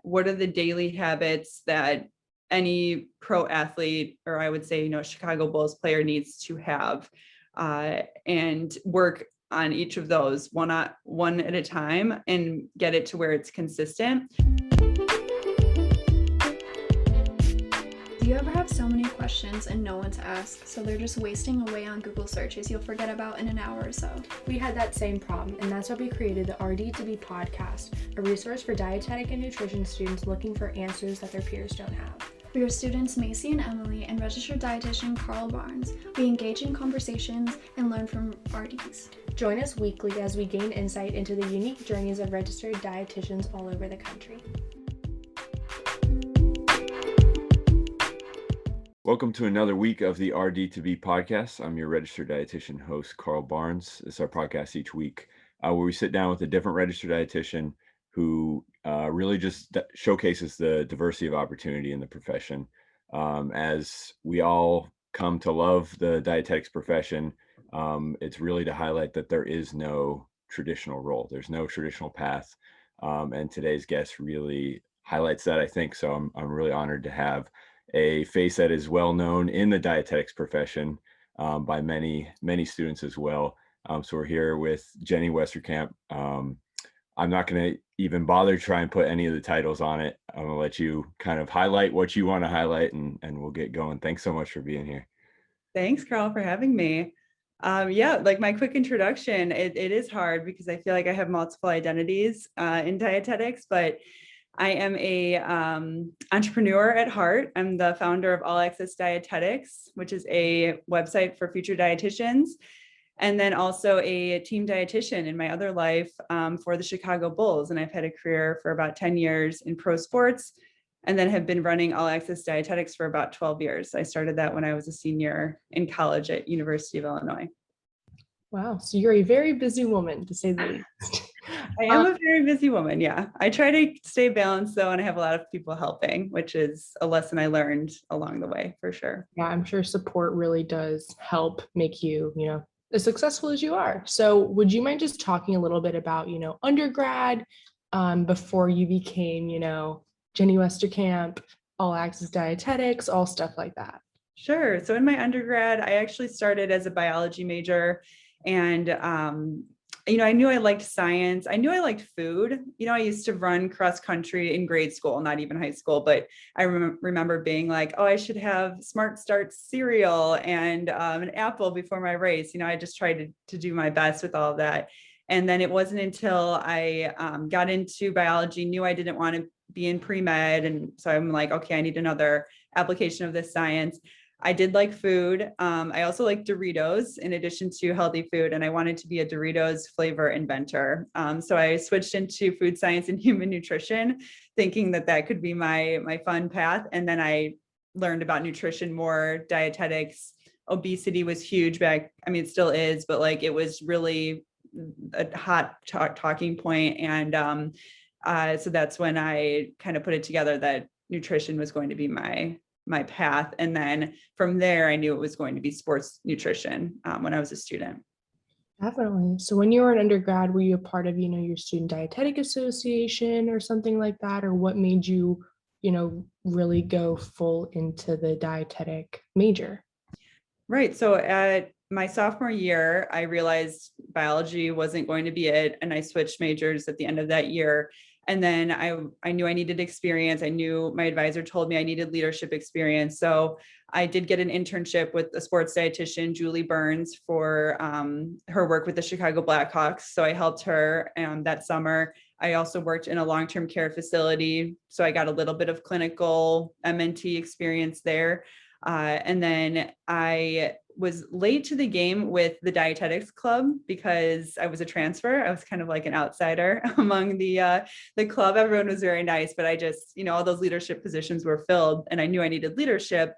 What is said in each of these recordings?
what are the daily habits that any pro athlete, or I would say, Chicago Bulls player needs to have, and work on each of those one at a time and get it to where it's consistent. Do you ever have so many questions and no one to ask, so they're just wasting away on Google searches you'll forget about in an hour or so? We had that same problem, and that's why we created the RD2B podcast, a resource for dietetic and nutrition students looking for answers that their peers don't have. We are students Macy and Emily and registered dietitian Carl Barnes. We engage in conversations and learn from RDs. Join us weekly as we gain insight into the unique journeys of registered dietitians all over the country. Welcome to another week of the RD2B podcast. I'm your registered dietitian host, Carl Barnes. It's our podcast each week where we sit down with a different registered dietitian who really just showcases the diversity of opportunity in the profession. As we all come to love the dietetics profession, it's really to highlight that there is no traditional role. There's no traditional path. And today's guest really highlights that, I think. So I'm really honored to have a face that is well known in the dietetics profession by many students as well. So we're here with Jenny Westerkamp. I'm not going to even bother to try and put any of the titles on it. I'm going to let you kind of highlight what you want to highlight, and we'll get going. Thanks so much for being here. Thanks, Carl, for having me. Like my quick introduction, it is hard because I feel like I have multiple identities in dietetics, but I am a entrepreneur at heart. I'm the founder of All Access Dietetics, which is a website for future dietitians, and then also a team dietitian in my other life for the Chicago Bulls. And I've had a career for about 10 years in pro sports, and then have been running All Access Dietetics for about 12 years. I started that when I was a senior in college at University of Illinois. Wow, so you're a very busy woman, to say the least. I am a very busy woman, yeah. I try to stay balanced though, and I have a lot of people helping, which is a lesson I learned along the way, for sure. Yeah, I'm sure support really does help make you, as successful as you are. So would you mind just talking a little bit about, undergrad before you became, Jenny Westerkamp, All Access Dietetics, all stuff like that? Sure. So in my undergrad, I actually started as a biology major, and I knew I liked science. I knew I liked food. I used to run cross country in grade school, not even high school, but I remember being like, oh, I should have Smart Start cereal and an apple before my race. I just tried to do my best with all of that. And then it wasn't until I got into biology, knew I didn't want to be in pre-med. And so I'm like, okay, I need another application of this science. I did like food. I also like Doritos in addition to healthy food, and I wanted to be a Doritos flavor inventor. So I switched into food science and human nutrition, thinking that could be my fun path. And then I learned about nutrition more, dietetics. Obesity was huge back. I mean, it still is, but like it was really a hot talking point. And so that's when I kind of put it together that nutrition was going to be my path. And then from there, I knew it was going to be sports nutrition when I was a student. Definitely. So when you were an undergrad, were you a part of, your Student Dietetic Association or something like that? Or what made you, really go full into the dietetic major? Right. So at my sophomore year, I realized biology wasn't going to be it. And I switched majors at the end of that year. And then I knew I needed experience. I knew my advisor told me I needed leadership experience. So I did get an internship with a sports dietitian, Julie Burns, for her work with the Chicago Blackhawks. So I helped her that summer. I also worked in a long-term care facility. So I got a little bit of clinical MNT experience there. And then I was late to the game with the Dietetics Club because I was a transfer. I was kind of like an outsider among the club. Everyone was very nice, but I just, all those leadership positions were filled and I knew I needed leadership.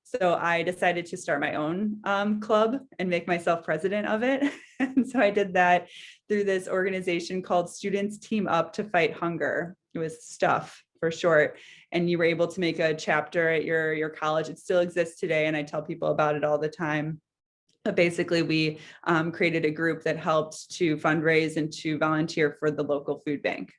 So I decided to start my own club and make myself president of it. And so I did that through this organization called Students Team Up to Fight Hunger. It was STUFF for short. And you were able to make a chapter at your college. It still exists today. And I tell people about it all the time. But basically, we created a group that helped to fundraise and to volunteer for the local food bank.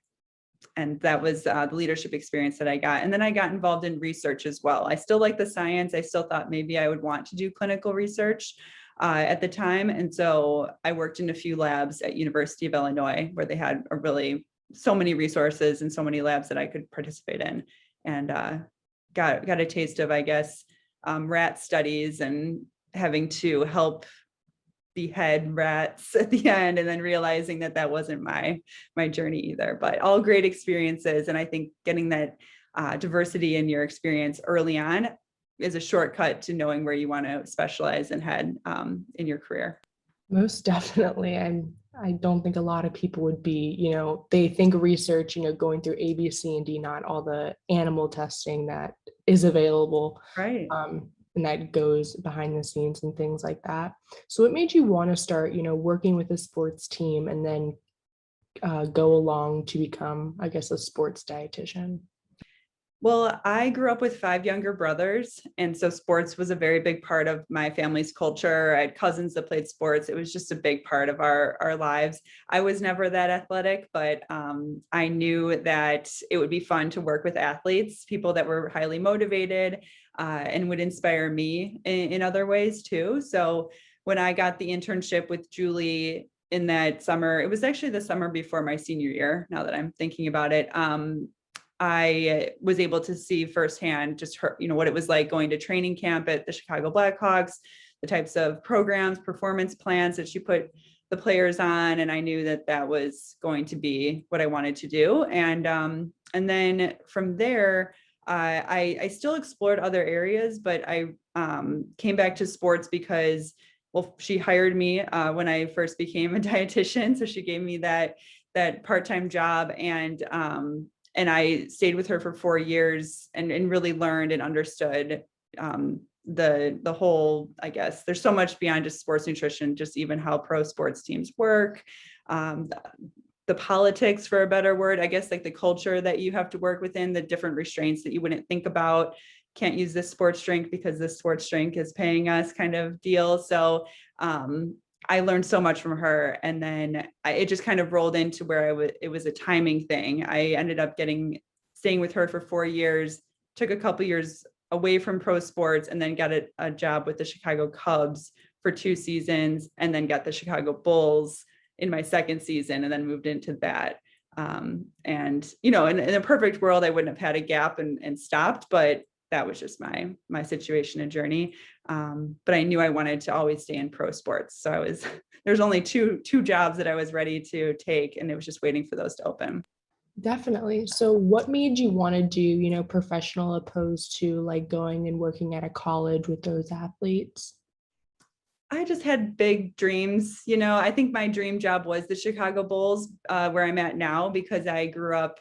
that was the leadership experience that I got. And then I got involved in research as well. I still like the science. I still thought maybe I would want to do clinical research at the time. And so I worked in a few labs at University of Illinois where they had so many resources and so many labs that I could participate in, and got a taste of, I guess, rat studies and having to help behead rats at the end, and then realizing that wasn't my journey either. But all great experiences, and I think getting that diversity in your experience early on is a shortcut to knowing where you want to specialize and head in your career. Most definitely. I don't think a lot of people would be, they think research, going through A, B, C, and D, not all the animal testing that is available. Right. And that goes behind the scenes and things like that. So what made you want to start, working with a sports team and then go along to become, I guess, a sports dietitian? Well, I grew up with 5 younger brothers, and so sports was a very big part of my family's culture. I had cousins that played sports. It was just a big part of our lives. I was never that athletic, but I knew that it would be fun to work with athletes, people that were highly motivated and would inspire me in other ways too. So when I got the internship with Julie in that summer, it was actually the summer before my senior year, now that I'm thinking about it, I was able to see firsthand just what it was like going to training camp at the Chicago Blackhawks, the types of programs, performance plans that she put the players on. And I knew that was going to be what I wanted to do. And then from there, I still explored other areas, but I came back to sports because, well, she hired me when I first became a dietitian. So she gave me that part-time job, and I stayed with her for 4 years and really learned and understood the whole, I guess, there's so much beyond just sports nutrition, just even how pro sports teams work, the politics, for a better word, I guess, like the culture that you have to work within, the different restraints that you wouldn't think about. Can't use this sports drink because this sports drink is paying us kind of deal. So I learned so much from her, and then it just kind of rolled into where it was a timing thing. I ended up staying with her for 4 years, took a couple years away from pro sports, and then got a job with the Chicago Cubs for 2 seasons, and then got the Chicago Bulls in my second season, and then moved into that. And in a perfect world, I wouldn't have had a gap and stopped, but that was just my situation and journey. But I knew I wanted to always stay in pro sports. So there's only two jobs that I was ready to take, and it was just waiting for those to open. Definitely. So what made you want to do, professional opposed to like going and working at a college with those athletes? I just had big dreams. I think my dream job was the Chicago Bulls, where I'm at now, because I grew up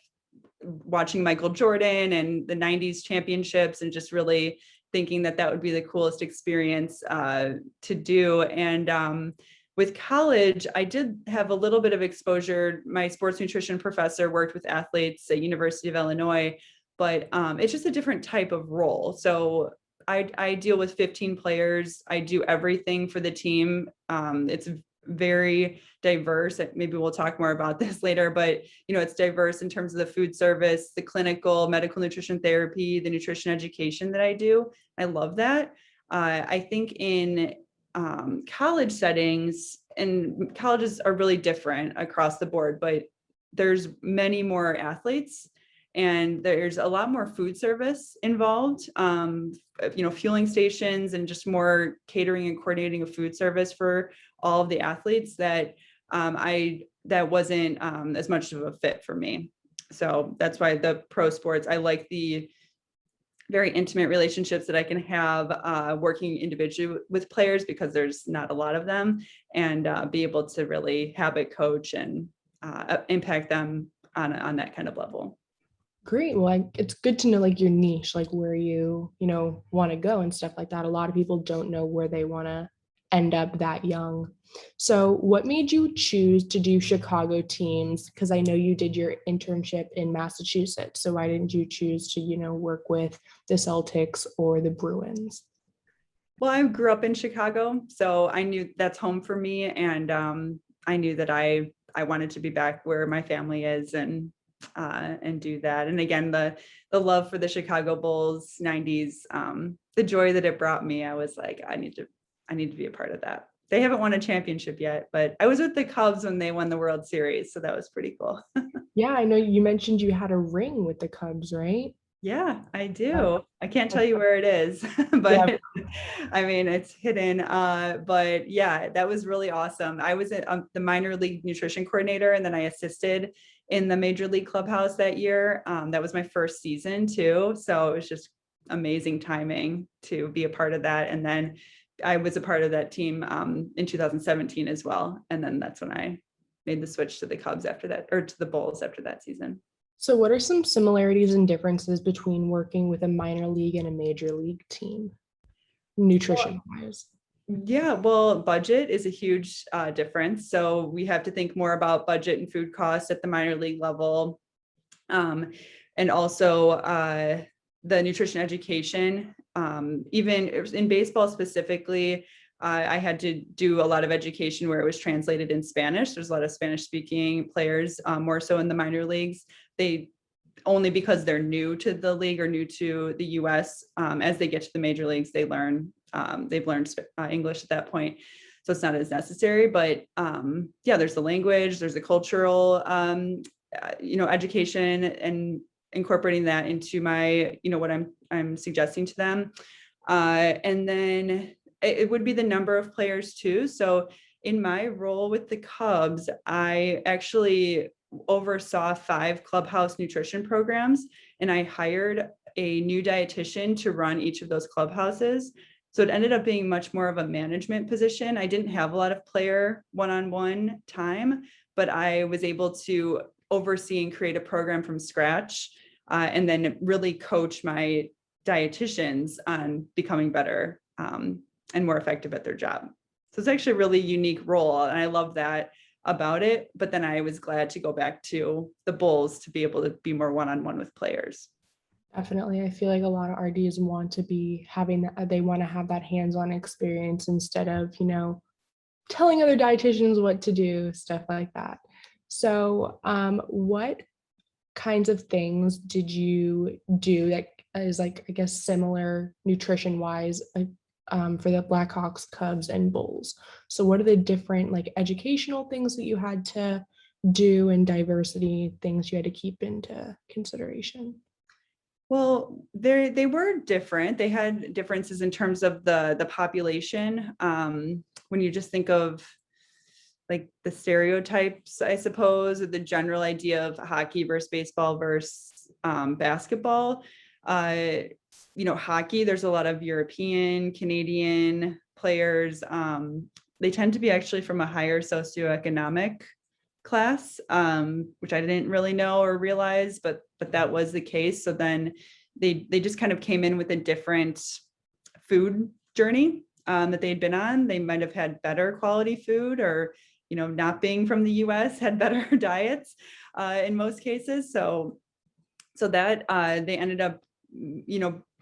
watching Michael Jordan and the 90s championships and just really thinking that would be the coolest experience to do. And with college, I did have a little bit of exposure. My sports nutrition professor worked with athletes at University of Illinois, but it's just a different type of role. So I deal with 15 players. I do everything for the team. It's very diverse. Maybe we'll talk more about this later, but it's diverse in terms of the food service, the clinical, medical nutrition therapy, the nutrition education that I do. I love that. I think in college settings, and colleges are really different across the board, but there's many more athletes and there's a lot more food service involved, fueling stations and just more catering and coordinating of food service for all of the athletes that wasn't as much of a fit for me. So that's why the pro sports, I like the very intimate relationships that I can have working individually with players, because there's not a lot of them, and be able to really habit coach and impact them on that kind of level. Great. Well, it's good to know like your niche, like where you want to go and stuff like that. A lot of people don't know where they want to end up that young. So what made you choose to do Chicago teams? Because I know you did your internship in Massachusetts. So why didn't you choose to, work with the Celtics or the Bruins? Well, I grew up in Chicago, so I knew that's home for me. And I knew that I wanted to be back where my family is, and and do that. And again, the love for the Chicago Bulls 90s, the joy that it brought me, I was like, I need to be a part of that. They haven't won a championship yet, but I was with the Cubs when they won the World Series. So that was pretty cool. Yeah, I know you mentioned you had a ring with the Cubs, right? Yeah, I do. I can't tell you where it is, but I mean, it's hidden. But yeah, that was really awesome. I was the minor league nutrition coordinator, and then I assisted in the major league clubhouse that year. That was my first season too. So it was just amazing timing to be a part of that. And then I was a part of that team in 2017 as well. And then that's when I made the switch to the Cubs after that, or to the Bulls after that season. So what are some similarities and differences between working with a minor league and a major league team, nutrition-wise? Yeah, well, budget is a huge difference. So we have to think more about budget and food costs at the minor league level. And also the nutrition education, even in baseball specifically, I had to do a lot of education where it was translated in Spanish. There's a lot of Spanish speaking players, more so in the minor leagues. They only because they're new to the league or new to the US, as they get to the major leagues, they've learned English at that point. So it's not as necessary, but yeah, there's the language, there's the cultural, education, and incorporating that into my, what I'm suggesting to them. And then it would be the number of players too. So in my role with the Cubs, I actually oversaw 5 clubhouse nutrition programs, and I hired a new dietitian to run each of those clubhouses. So it ended up being much more of a management position. I didn't have a lot of player one-on-one time, but I was able to oversee and create a program from scratch, and then really coach my dietitians on becoming better and more effective at their job. So it's actually a really unique role, and I love that about it. But then I was glad to go back to the Bulls to be able to be more one-on-one with players. Definitely. I feel like a lot of RDs want to be having that, they want to have that hands-on experience instead of, telling other dietitians what to do, stuff like that. So what kinds of things did you do that is like, I guess, similar nutrition-wise for the Blackhawks, Cubs, and Bulls? So what are the different like educational things that you had to do and diversity things you had to keep into consideration? Well, they were different. They had differences in terms of the population. When you just think of like the stereotypes, I suppose, or the general idea of hockey versus baseball versus basketball. Hockey, there's a lot of European, Canadian players. They tend to be actually from a higher socioeconomic class, which I didn't really know or realize, but that was the case. So then they just kind of came in with a different food journey that they'd been on. They might have had better quality food, or not being from the US had better diets in most cases. So that they ended up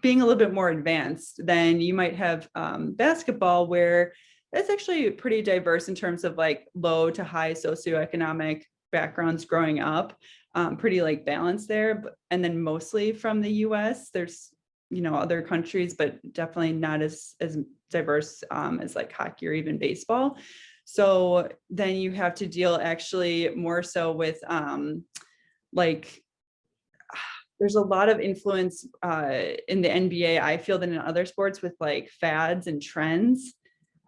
being a little bit more advanced than you might have basketball, where it's actually pretty diverse in terms of like low to high socioeconomic backgrounds growing up, pretty like balanced there. And then mostly from the US. There's other countries, but definitely not as diverse as like hockey or even baseball. So then you have to deal actually more so with there's a lot of influence in the NBA, I feel, than in other sports, with like fads and trends.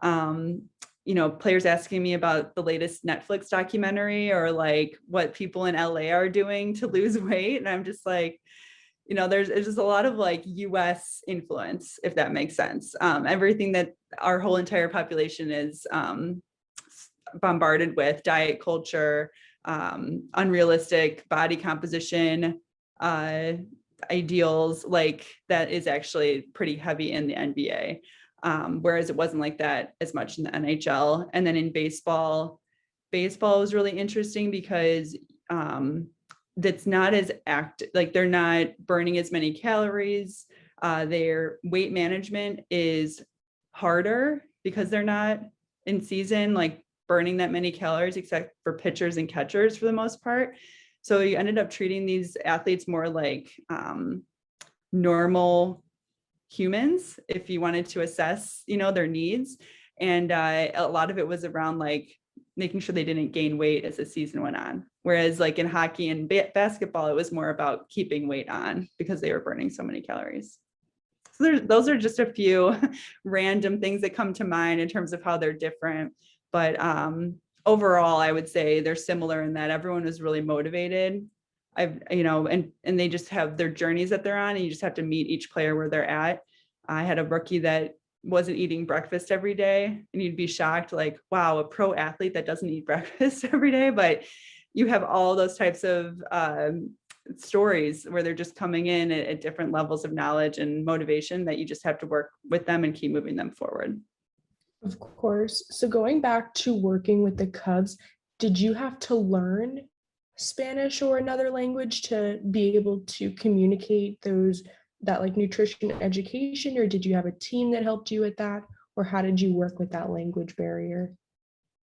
Players asking me about the latest Netflix documentary, or like what people in LA are doing to lose weight. And I'm just like, there's just a lot of like US influence, if that makes sense. Everything that our whole entire population is bombarded with, diet culture, unrealistic body composition, ideals, like that is actually pretty heavy in the NBA. Whereas it wasn't like that as much in the NHL. And then in baseball was really interesting because that's not as active, like they're not burning as many calories. Their weight management is harder because they're not in season, like burning that many calories, except for pitchers and catchers for the most part. So you ended up treating these athletes more like normal humans if you wanted to assess, their needs. And a lot of it was around like making sure they didn't gain weight as the season went on. Whereas like in hockey and basketball, it was more about keeping weight on because they were burning so many calories. So those are just a few random things that come to mind in terms of how they're different. But overall, I would say they're similar in that everyone was really motivated. And they just have their journeys that they're on, and you just have to meet each player where they're at. I had a rookie that wasn't eating breakfast every day, and you'd be shocked, like, wow, a pro athlete that doesn't eat breakfast every day. But you have all those types of stories where they're just coming in at different levels of knowledge and motivation that you just have to work with them and keep moving them forward. Of course. So going back to working with the Cubs, did you have to learn Spanish or another language to be able to communicate that like nutrition education, or did you have a team that helped you with that, or how did you work with that language barrier?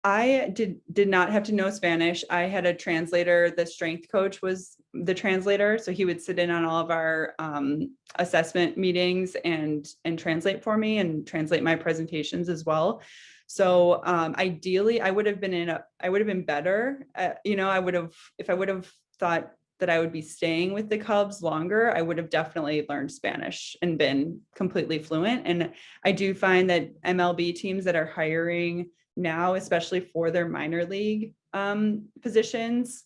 I did not have to know Spanish. I had a translator. The strength coach was the translator, so he would sit in on all of our assessment meetings and translate for me and translate my presentations as well. So ideally, I would have been better. If I would have thought that I would be staying with the Cubs longer, I would have definitely learned Spanish and been completely fluent. And I do find that MLB teams that are hiring now, especially for their minor league positions,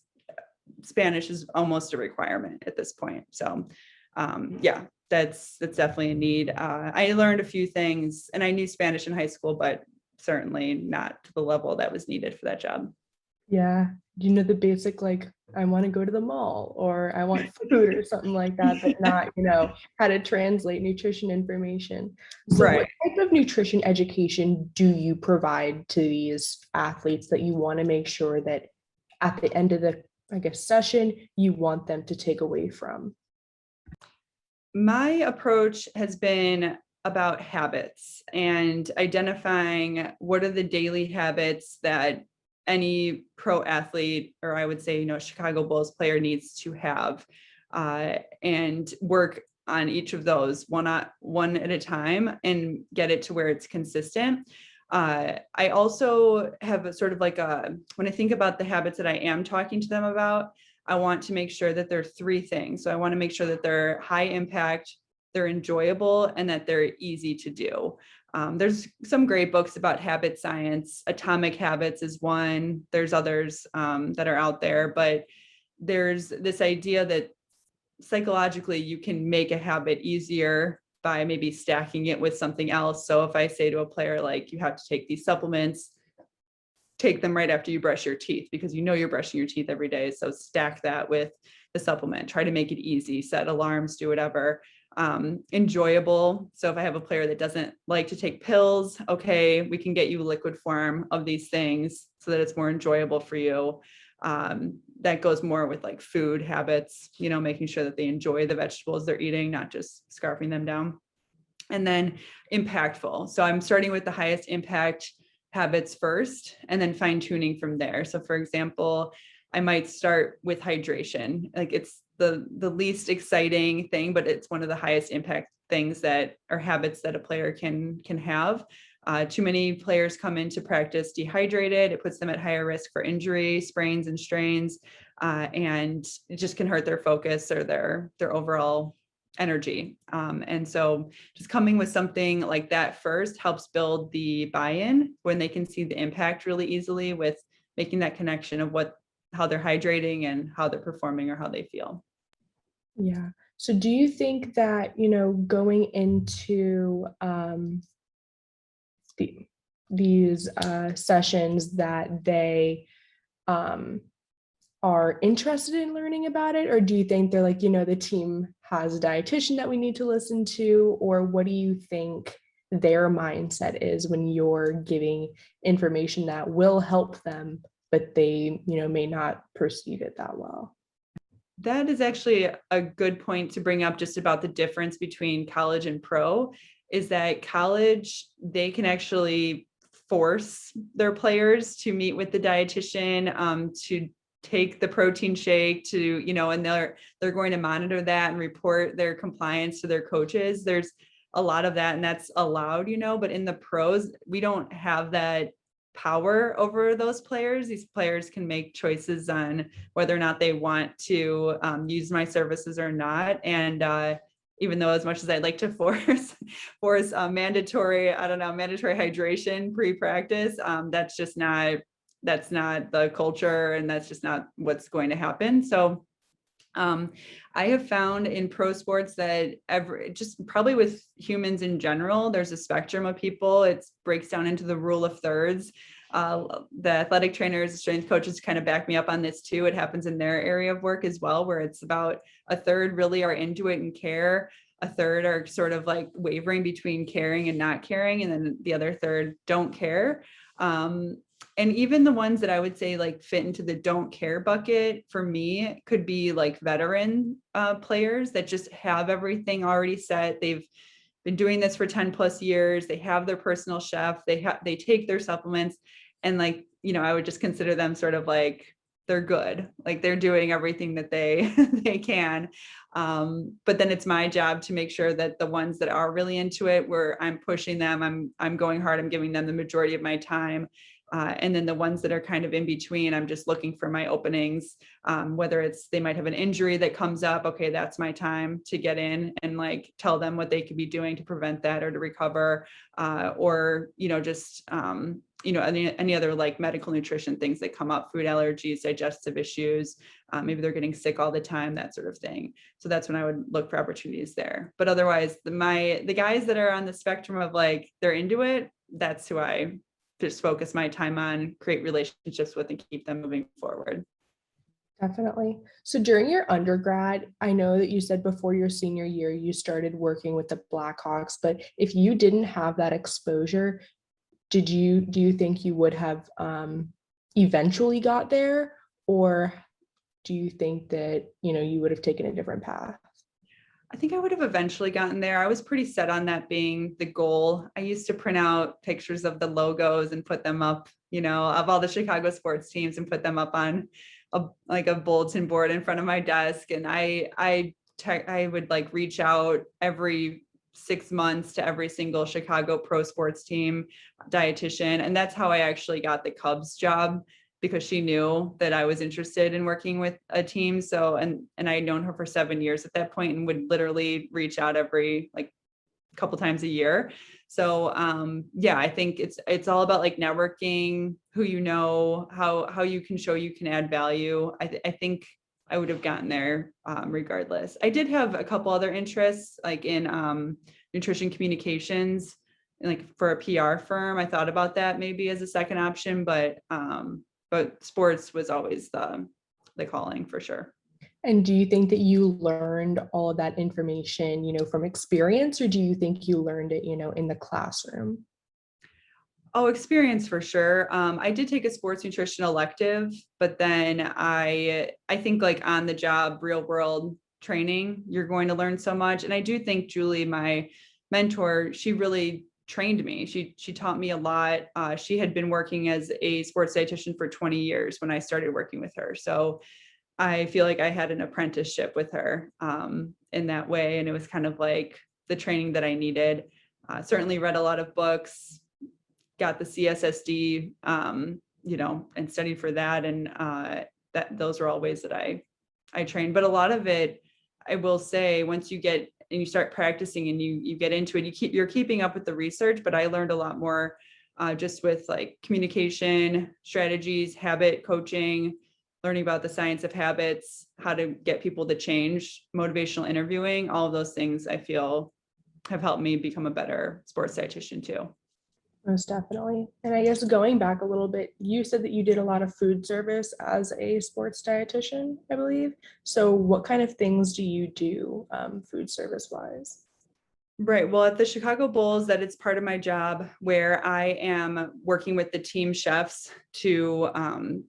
Spanish is almost a requirement at this point. So that's definitely a need. I learned a few things, and I knew Spanish in high school, but certainly not to the level that was needed for that job. Yeah. You know, the basic, like, I want to go to the mall, or I want food or something like that, but not, how to translate nutrition information. So Right. what type of nutrition education do you provide to these athletes that you want to make sure that at the end of the, session, you want them to take away from? My approach has been about habits and identifying what are the daily habits that any pro athlete, or I would say, Chicago Bulls player needs to have, and work on each of those one at a time and get it to where it's consistent. I also have a sort of like when I think about the habits that I am talking to them about, I want to make sure that there are three things. So I want to make sure that they're high impact, they're enjoyable, and that they're easy to do. There's some great books about habit science. Atomic Habits is one. There's others that are out there, but there's this idea that psychologically you can make a habit easier by maybe stacking it with something else. So if I say to a player, like, you have to take these supplements, take them right after you brush your teeth, because you're brushing your teeth every day. So stack that with the supplement, try to make it easy, set alarms, do whatever. Enjoyable. So if I have a player that doesn't like to take pills, okay, we can get you a liquid form of these things so that it's more enjoyable for you. That goes more with like food habits, making sure that they enjoy the vegetables they're eating, not just scarfing them down. And then impactful. So I'm starting with the highest impact habits first, and then fine tuning from there. So for example, I might start with hydration. Like, it's the least exciting thing, but it's one of the highest impact things that are habits that a player can have. Too many players come into practice dehydrated. It puts them at higher risk for injury, sprains and strains, and it just can hurt their focus or their overall energy. And so just coming with something like that first helps build the buy-in when they can see the impact really easily, with making that connection of how they're hydrating and how they're performing or how they feel. Yeah. So do you think that, going into these sessions, that they are interested in learning about it? Or do you think they're like, the team has a dietitian that we need to listen to? Or what do you think their mindset is when you're giving information that will help them, but they, may not perceive it that well? That is actually a good point to bring up, just about the difference between college and pro, is that college, they can actually force their players to meet with the dietitian, to take the protein shake to, you know, and they're going to monitor that and report their compliance to their coaches. There's a lot of that, and that's allowed, you know, but in the pros, we don't have that power over those players. These players can make choices on whether or not they want to use my services or not. And even though as much as I'd like to force mandatory hydration pre-practice, that's not the culture, and that's just not what's going to happen. So I have found in pro sports that just probably with humans in general, there's a spectrum of people. It breaks down into the rule of thirds. The athletic trainers, the strength coaches kind of back me up on this too. It happens in their area of work as well, where it's about a third really are into it and care. A third are sort of like wavering between caring and not caring. And then the other third don't care. And even the ones that I would say like fit into the don't care bucket for me could be like veteran players that just have everything already set. They've been doing this for 10 plus years. They have their personal chef. They take their supplements, and like, you know, I would just consider them sort of like they're good. Like they're doing everything that they can. But then it's my job to make sure that the ones that are really into it, where I'm pushing them, I'm going hard, I'm giving them the majority of my time. And then the ones that are kind of in between, I'm just looking for my openings, whether it's they might have an injury that comes up. Okay, that's my time to get in and like tell them what they could be doing to prevent that or to recover, or, you know, just, you know, any other like medical nutrition things that come up, food allergies, digestive issues, maybe they're getting sick all the time, that sort of thing. So that's when I would look for opportunities there. But otherwise, the guys that are on the spectrum of like, they're into it, that's who I just focus my time on, create relationships with, and keep them moving forward. Definitely. So during your undergrad, I know that you said before your senior year, you started working with the Blackhawks, but if you didn't have that exposure, do you think you would have eventually got there? Or do you think that, you know, you would have taken a different path? I think I would have eventually gotten there. I was pretty set on that being the goal. I used to print out pictures of the logos and put them up, you know, of all the Chicago sports teams, and put them up on a bulletin board in front of my desk. And I would like reach out every 6 months to every single Chicago pro sports team dietitian. And that's how I actually got the Cubs job, because she knew that I was interested in working with a team. So, and I'd known her for 7 years at that point, and would literally reach out every like couple times a year. So yeah, I think it's all about like networking, who you know, how you can show you can add value. I think I would have gotten there regardless. I did have a couple other interests, like in nutrition communications, like for a PR firm. I thought about that maybe as a second option, but sports was always the calling for sure. And do you think that you learned all of that information, you know, from experience, or do you think you learned it, you know, in the classroom? Oh, experience for sure. I did take a sports nutrition elective, but then I think like on the job, real world training, you're going to learn so much. And I do think Julie, my mentor, she really trained me. She taught me a lot. She had been working as a sports dietitian for 20 years when I started working with her. So I feel like I had an apprenticeship with her in that way. And it was kind of like the training that I needed. Certainly read a lot of books, got the CSSD, you know, and studied for that. And those are all ways that I trained. But a lot of it, I will say, once you get and you start practicing and you get into it, you're keeping up with the research. But I learned a lot more just with like communication strategies, habit coaching, learning about the science of habits, how to get people to change, motivational interviewing. All of those things I feel have helped me become a better sports dietitian too. Most definitely. And I guess going back a little bit, you said that you did a lot of food service as a sports dietitian, I believe. So what kind of things do you do food service wise? Right. Well, at the Chicago Bulls, that it's part of my job where I am working with the team chefs to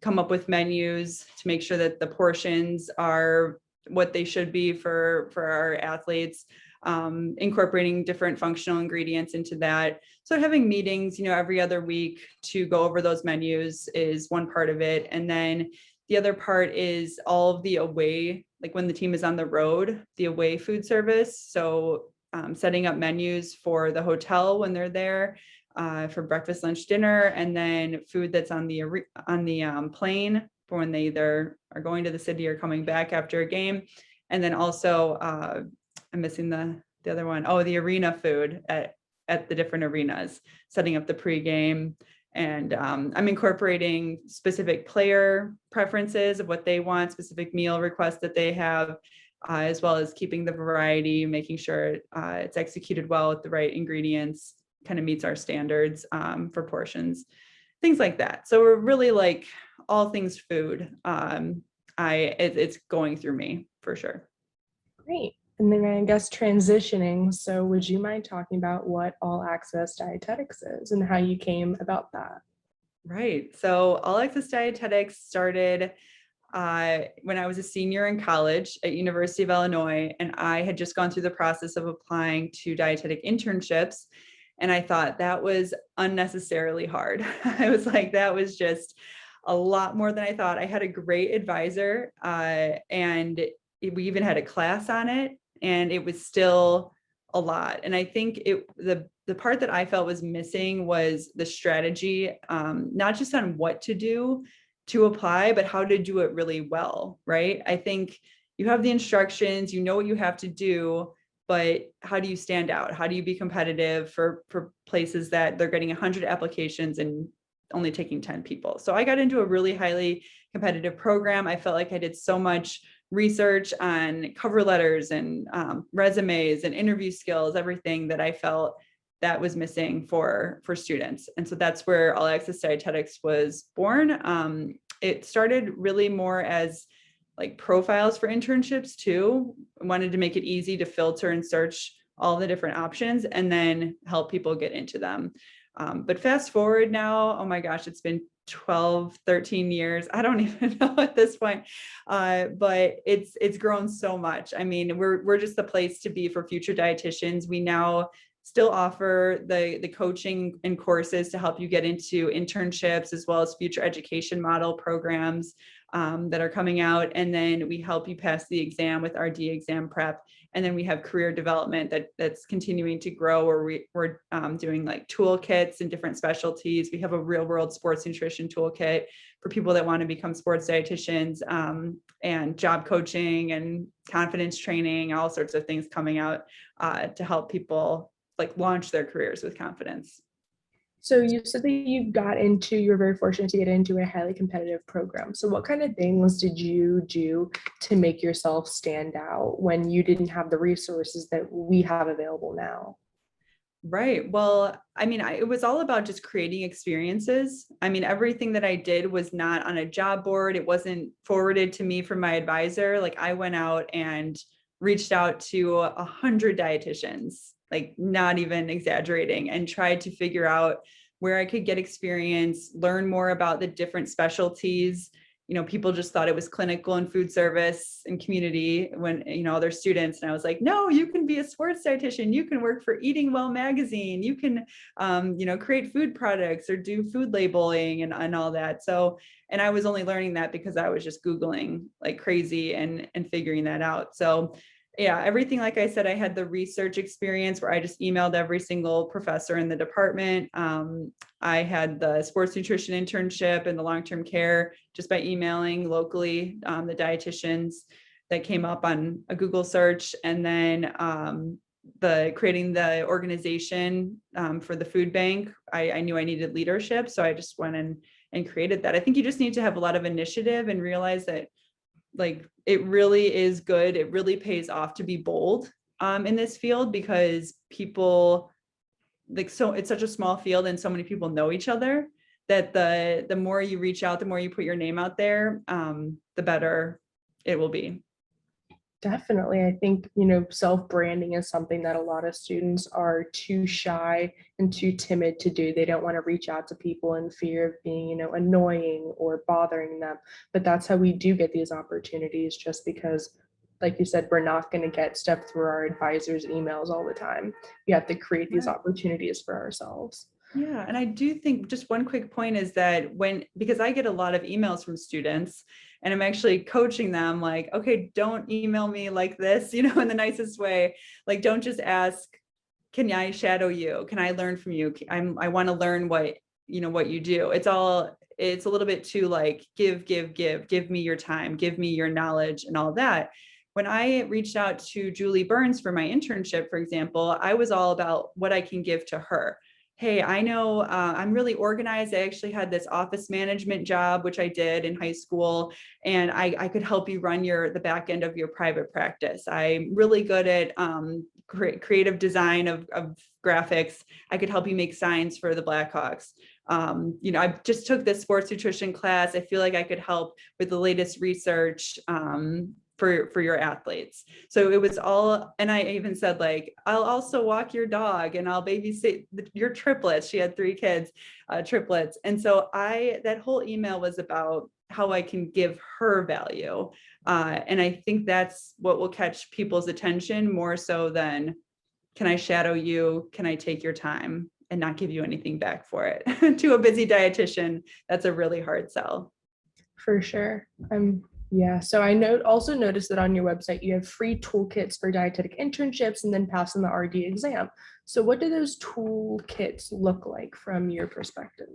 come up with menus to make sure that the portions are what they should be for our athletes. Incorporating different functional ingredients into that. So having meetings, you know, every other week to go over those menus is one part of it. And then The other part is all of the away, like when the team is on the road, the away food service. So setting up menus for the hotel when they're there, for breakfast, lunch, dinner, and then food that's on the plane for when they either are going to the city or coming back after a game. And then also, I'm missing the other one. Oh, the arena food at the different arenas, setting up the pregame. And I'm incorporating specific player preferences of what they want, specific meal requests that they have, as well as keeping the variety, making sure it's executed well with the right ingredients, kind of meets our standards for portions, things like that. So we're really like all things food. It's going through me for sure. Great. And then I guess transitioning. So would you mind talking about what All Access Dietetics is and how you came about that? Right. So All Access Dietetics started when I was a senior in college at University of Illinois, and I had just gone through the process of applying to dietetic internships. And I thought that was unnecessarily hard. I was like, that was just a lot more than I thought. I had a great advisor, and we even had a class on it, and it was still a lot. And I think the part that I felt was missing was the strategy, not just on what to do to apply, but how to do it really well, right? I think you have the instructions, you know what you have to do, but how do you stand out? How do you be competitive for places that they're getting 100 applications and only taking 10 people? So I got into a really highly competitive program. I felt like I did so much research on cover letters and resumes and interview skills, everything that I felt that was missing for students. And so that's where All Access Dietetics was born. It started really more as like profiles for internships too. I wanted to make it easy to filter and search all the different options and then help people get into them. But fast forward now, oh my gosh, it's been 12, 13 years. I don't even know at this point, but it's grown so much. I mean, we're just the place to be for future dietitians. We now still offer the coaching and courses to help you get into internships, as well as future education model programs that are coming out. And then we help you pass the exam with RD exam prep. And then we have career development that's continuing to grow, where we're doing like toolkits and different specialties. We have a real world sports nutrition toolkit for people that want to become sports dietitians, and job coaching and confidence training, all sorts of things coming out to help people like launch their careers with confidence. So you said that you were very fortunate to get into a highly competitive program. So what kind of things did you do to make yourself stand out when you didn't have the resources that we have available now? Right. Well, I mean, it was all about just creating experiences. I mean, everything that I did was not on a job board. It wasn't forwarded to me from my advisor. Like I went out and reached out to 100 dietitians, like not even exaggerating, and tried to figure out where I could get experience, learn more about the different specialties. You know, people just thought it was clinical and food service and community when, you know, other students. And I was like, no, you can be a sports dietitian. You can work for Eating Well magazine. You can, create food products or do food labeling and all that. So, and I was only learning that because I was just Googling like crazy and figuring that out. So yeah, everything, like I said, I had the research experience where I just emailed every single professor in the department. I had the sports nutrition internship and the long-term care just by emailing locally the dietitians that came up on a Google search, and then creating the organization for the food bank. I knew I needed leadership, so I just went and created that. I think you just need to have a lot of initiative and realize that like it really is good. It really pays off to be bold in this field, because people so it's such a small field and so many people know each other that the more you reach out, the more you put your name out there, the better it will be. Definitely. I think, self-branding is something that a lot of students are too shy and too timid to do. They don't want to reach out to people in fear of being, annoying or bothering them. But that's how we do get these opportunities, just because, like you said, we're not going to get stuff through our advisors' emails all the time. We have to create these opportunities for ourselves. Yeah. And I do think just one quick point is that because I get a lot of emails from students, And I'm actually coaching them like, okay, don't email me like this, in the nicest way. Like, don't just ask, can I shadow you? Can I learn from you? I want to learn what you do. It's a little bit too like, give me your time, give me your knowledge and all that. When I reached out to Julie Burns for my internship, for example, I was all about what I can give to her. Hey, I know I'm really organized. I actually had this office management job, which I did in high school, and I could help you run the back end of your private practice. I'm really good at creative design of graphics. I could help you make signs for the Blackhawks. I just took this sports nutrition class. I feel like I could help with the latest research for your athletes. So it was all, and I even said like, I'll also walk your dog and I'll babysit your triplets. She had 3 kids, triplets. And so that whole email was about how I can give her value. And I think that's what will catch people's attention more so than, can I shadow you? Can I take your time and not give you anything back for it? To a busy dietitian, that's a really hard sell. For sure. Yeah. So I also noticed that on your website, you have free toolkits for dietetic internships and then passing the RD exam. So what do those toolkits look like from your perspective?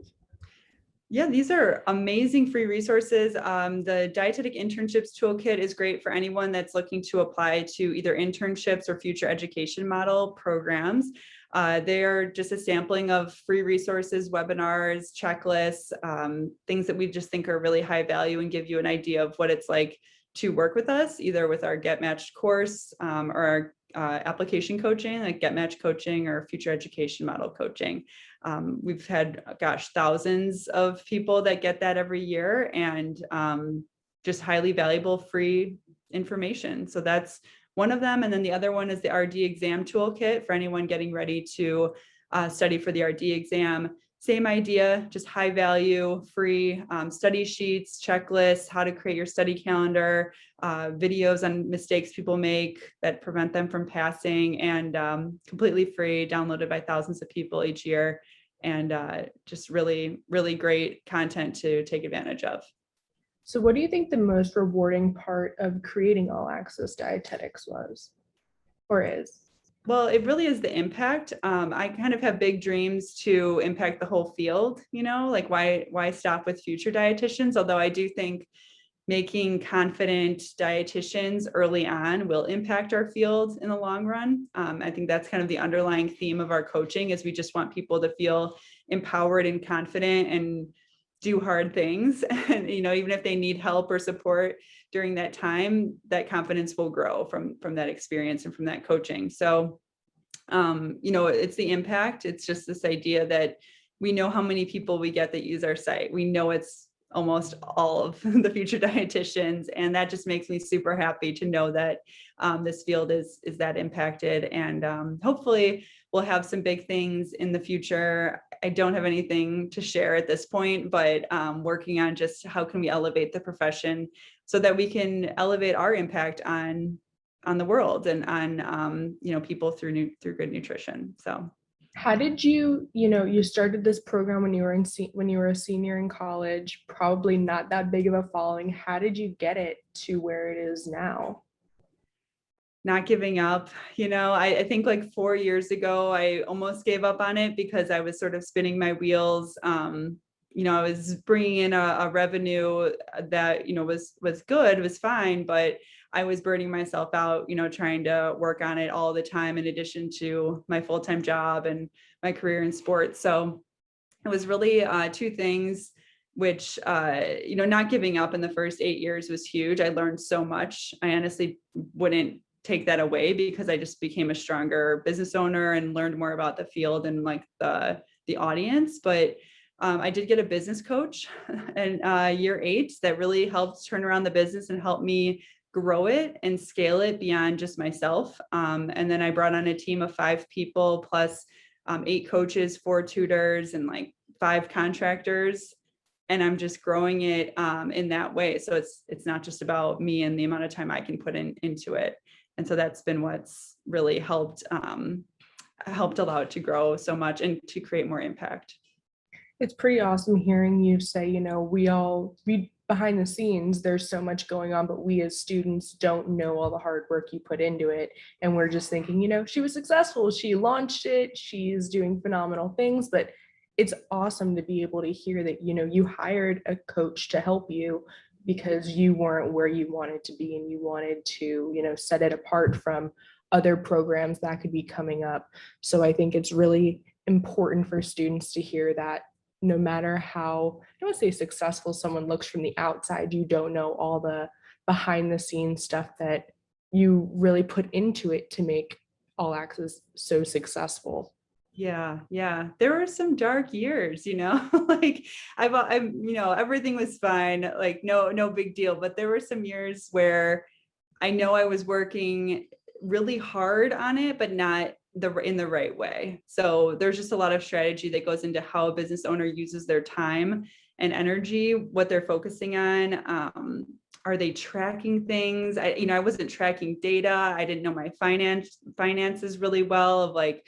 Yeah, these are amazing free resources. The Dietetic Internships Toolkit is great for anyone that's looking to apply to either internships or future education model programs. They're just a sampling of free resources, webinars, checklists, things that we just think are really high value and give you an idea of what it's like to work with us, either with our Get Matched course or our application coaching, like Get Matched coaching or future education model coaching. We've had, thousands of people that get that every year, and just highly valuable free information. So that's one of them. And then the other one is the RD exam toolkit for anyone getting ready to study for the RD exam. Same idea, just high value, free study sheets, checklists, how to create your study calendar, videos on mistakes people make that prevent them from passing, and completely free, downloaded by thousands of people each year. And just really, really great content to take advantage of. So what do you think the most rewarding part of creating All Access Dietetics was or is? Well, it really is the impact. I kind of have big dreams to impact the whole field, like why stop with future dietitians? Although I do think making confident dietitians early on will impact our field in the long run. I think that's kind of the underlying theme of our coaching, is we just want people to feel empowered and confident and do hard things. And, even if they need help or support during that time, that confidence will grow from that experience and from that coaching. So, it's the impact. It's just this idea that we know how many people we get that use our site. We know it's almost all of the future dietitians. And that just makes me super happy to know that this field is that impacted. And hopefully we'll have some big things in the future. I don't have anything to share at this point, but working on just how can we elevate the profession so that we can elevate our impact on the world and on people through good nutrition. So how did you started this program when you were a senior in college, probably not that big of a following. How did you get it to where it is now? Not giving up. I think like 4 years ago, I almost gave up on it because I was sort of spinning my wheels. I was bringing in a revenue that, was good, was fine, but I was burning myself out, trying to work on it all the time in addition to my full-time job and my career in sports. So it was really 2 things, which, not giving up in the first 8 years was huge. I learned so much. I honestly wouldn't take that away because I just became a stronger business owner and learned more about the field and like the audience. But I did get a business coach in year 8 that really helped turn around the business and help me grow it and scale it beyond just myself. And then I brought on a team of 5 people plus 8 coaches, 4 tutors, and like 5 contractors. And I'm just growing it in that way. So it's not just about me and the amount of time I can put into it. And so that's been what's really helped allow it to grow so much and to create more impact. It's pretty awesome hearing you say, we behind the scenes, there's so much going on, but we as students don't know all the hard work you put into it. And we're just thinking, she was successful, she launched it, she's doing phenomenal things. But it's awesome to be able to hear that, you hired a coach to help you because you weren't where you wanted to be and you wanted to, set it apart from other programs that could be coming up. So I think it's really important for students to hear that no matter how, I don't want to say successful someone looks from the outside, you don't know all the behind the scenes stuff that you really put into it to make All Access so successful. Yeah. There were some dark years, like everything was fine, like no big deal. But there were some years where I know I was working really hard on it, but not in the right way. So there's just a lot of strategy that goes into how a business owner uses their time and energy, what they're focusing on. Are they tracking things? I wasn't tracking data. I didn't know my finances really well, of like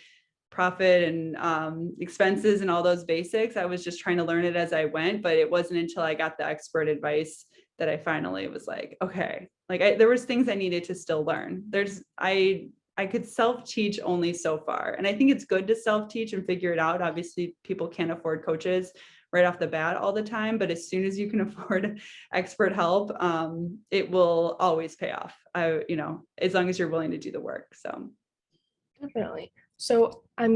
profit and expenses and all those basics. I was just trying to learn it as I went, but it wasn't until I got the expert advice that I finally was like, okay, like there was things I needed to still learn. I could self-teach only so far. And I think it's good to self-teach and figure it out. Obviously, people can't afford coaches right off the bat all the time, but as soon as you can afford expert help, it will always pay off, as long as you're willing to do the work. So definitely. So I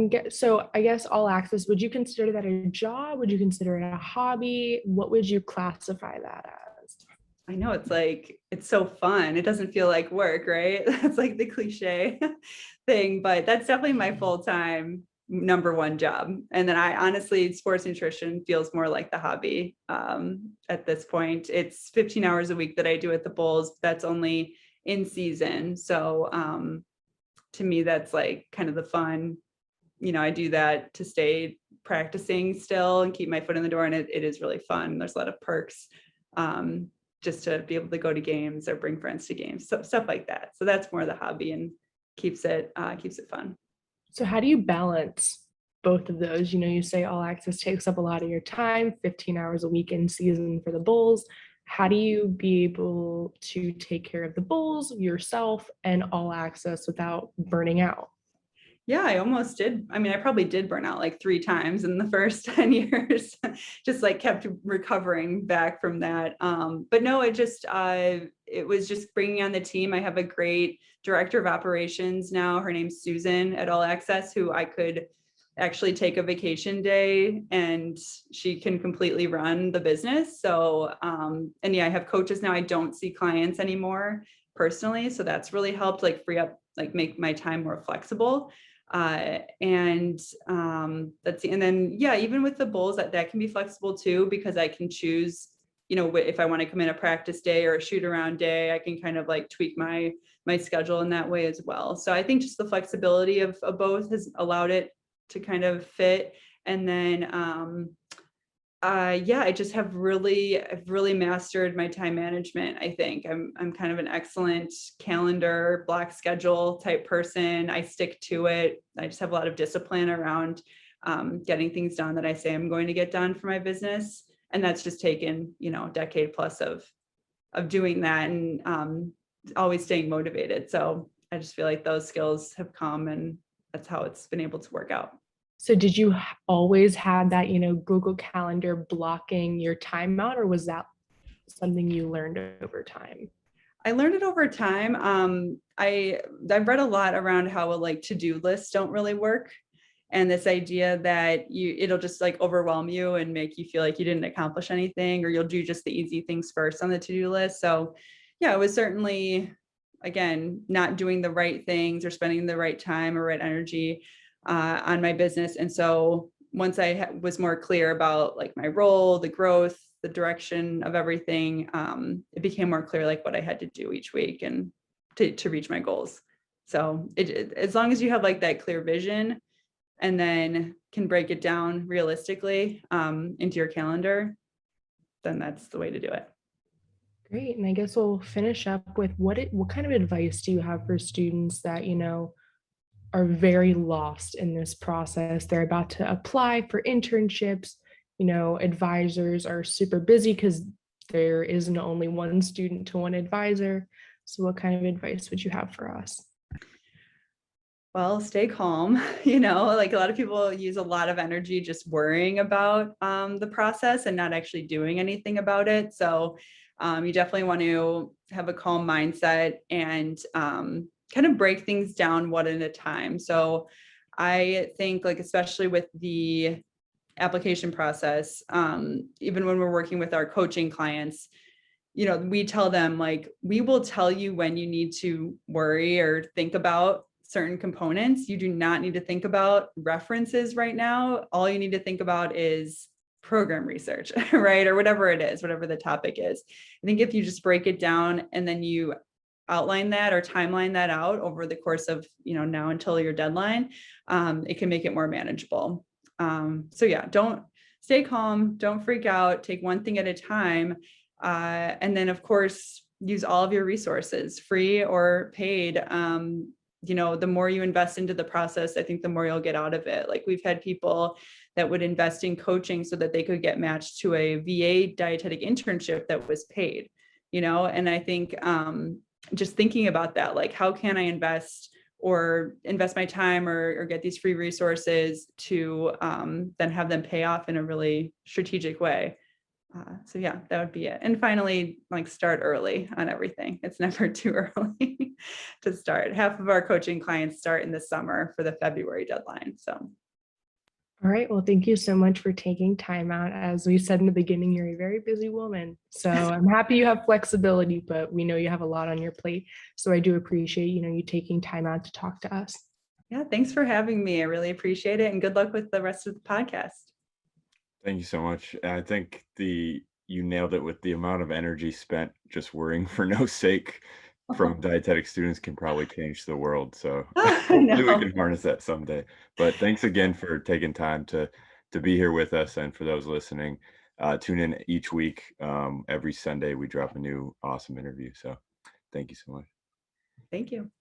guess All Access, would you consider that a job? Would you consider it a hobby? What would you classify that as? I know, it's so fun. It doesn't feel like work, right? That's like the cliche thing, but that's definitely my full-time number one job. And then I honestly, sports nutrition feels more like the hobby. At this point, it's 15 hours a week that I do at the Bulls. That's only in season. So to me, that's like kind of the fun. I do that to stay practicing still and keep my foot in the door. And it is really fun. There's a lot of perks. Just to be able to go to games or bring friends to games, so stuff like that. So that's more the hobby and keeps it fun. So how do you balance both of those? You say All Access takes up a lot of your time, 15 hours a week in season for the Bulls. How do you be able to take care of the Bulls, yourself, and All Access without burning out? Yeah, I almost did. I mean, I probably did burn out like 3 times in the first 10 years, just like kept recovering back from that. But no, it was just bringing on the team. I have a great director of operations now. Her name's Susan at All Access, who I could actually take a vacation day and she can completely run the business. So, and yeah, I have coaches now. I don't see clients anymore personally. So that's really helped like free up, like make my time more flexible. And then, yeah, even with the Bulls that can be flexible too, because I can choose, if I want to come in a practice day or a shoot around day, I can kind of like tweak my schedule in that way as well. So I think just the flexibility of both has allowed it to kind of fit. And then, I just have I've really mastered my time management. I think I'm kind of an excellent calendar block schedule type person. I stick to it. I just have a lot of discipline around getting things done that I say I'm going to get done for my business. And that's just taken, a decade plus of doing that and always staying motivated. So I just feel like those skills have come and that's how it's been able to work out. So did you always have that, Google Calendar blocking your time out, or was that something you learned over time? I learned it over time. I've read a lot around how like to-do lists don't really work. And this idea that it'll just like overwhelm you and make you feel like you didn't accomplish anything, or you'll do just the easy things first on the to-do list. So yeah, it was certainly, again, not doing the right things or spending the right time or right energy on my business. And so once I was more clear about like my role, the growth, the direction of everything, it became more clear like what I had to do each week and to reach my goals. So as long as you have like that clear vision and then can break it down realistically into your calendar, then that's the way to do it. Great. And I guess we'll finish up with what kind of advice do you have for students that, are very lost in this process? They're about to apply for internships. Advisors are super busy because there isn't only one student to one advisor. So what kind of advice would you have for us? Well, stay calm. Like a lot of people use a lot of energy just worrying about the process and not actually doing anything about it. So you definitely want to have a calm mindset and kind of break things down one at a time. So I think, like, especially with the application process, even when we're working with our coaching clients, we tell them, like, we will tell you when you need to worry or think about certain components. You do not need to think about references right now. All you need to think about is program research, right? Or whatever it is, whatever the topic is. I think if you just break it down and then you outline that or timeline that out over the course of, now until your deadline, it can make it more manageable. So yeah, stay calm, don't freak out, take one thing at a time. And then, of course, use all of your resources, free or paid. The more you invest into the process, I think the more you'll get out of it. Like, we've had people that would invest in coaching so that they could get matched to a VA dietetic internship that was paid, and I think just thinking about that, like, how can I invest my time or get these free resources to then have them pay off in a really strategic way. So yeah, that would be it. And finally, like, start early on everything. It's never too early to start. Half of our coaching clients start in the summer for the February deadline. So. All right. Well, thank you so much for taking time out. As we said in the beginning, you're a very busy woman. So I'm happy you have flexibility, but we know you have a lot on your plate. So I do appreciate, you taking time out to talk to us. Yeah, thanks for having me. I really appreciate it. And good luck with the rest of the podcast. Thank you so much. I think you nailed it with the amount of energy spent just worrying for no sake from dietetic students can probably change the world. So hopefully we can harness that someday. But thanks again for taking time to be here with us. And for those listening, tune in each week. Every Sunday we drop a new awesome interview. So thank you so much. Thank you.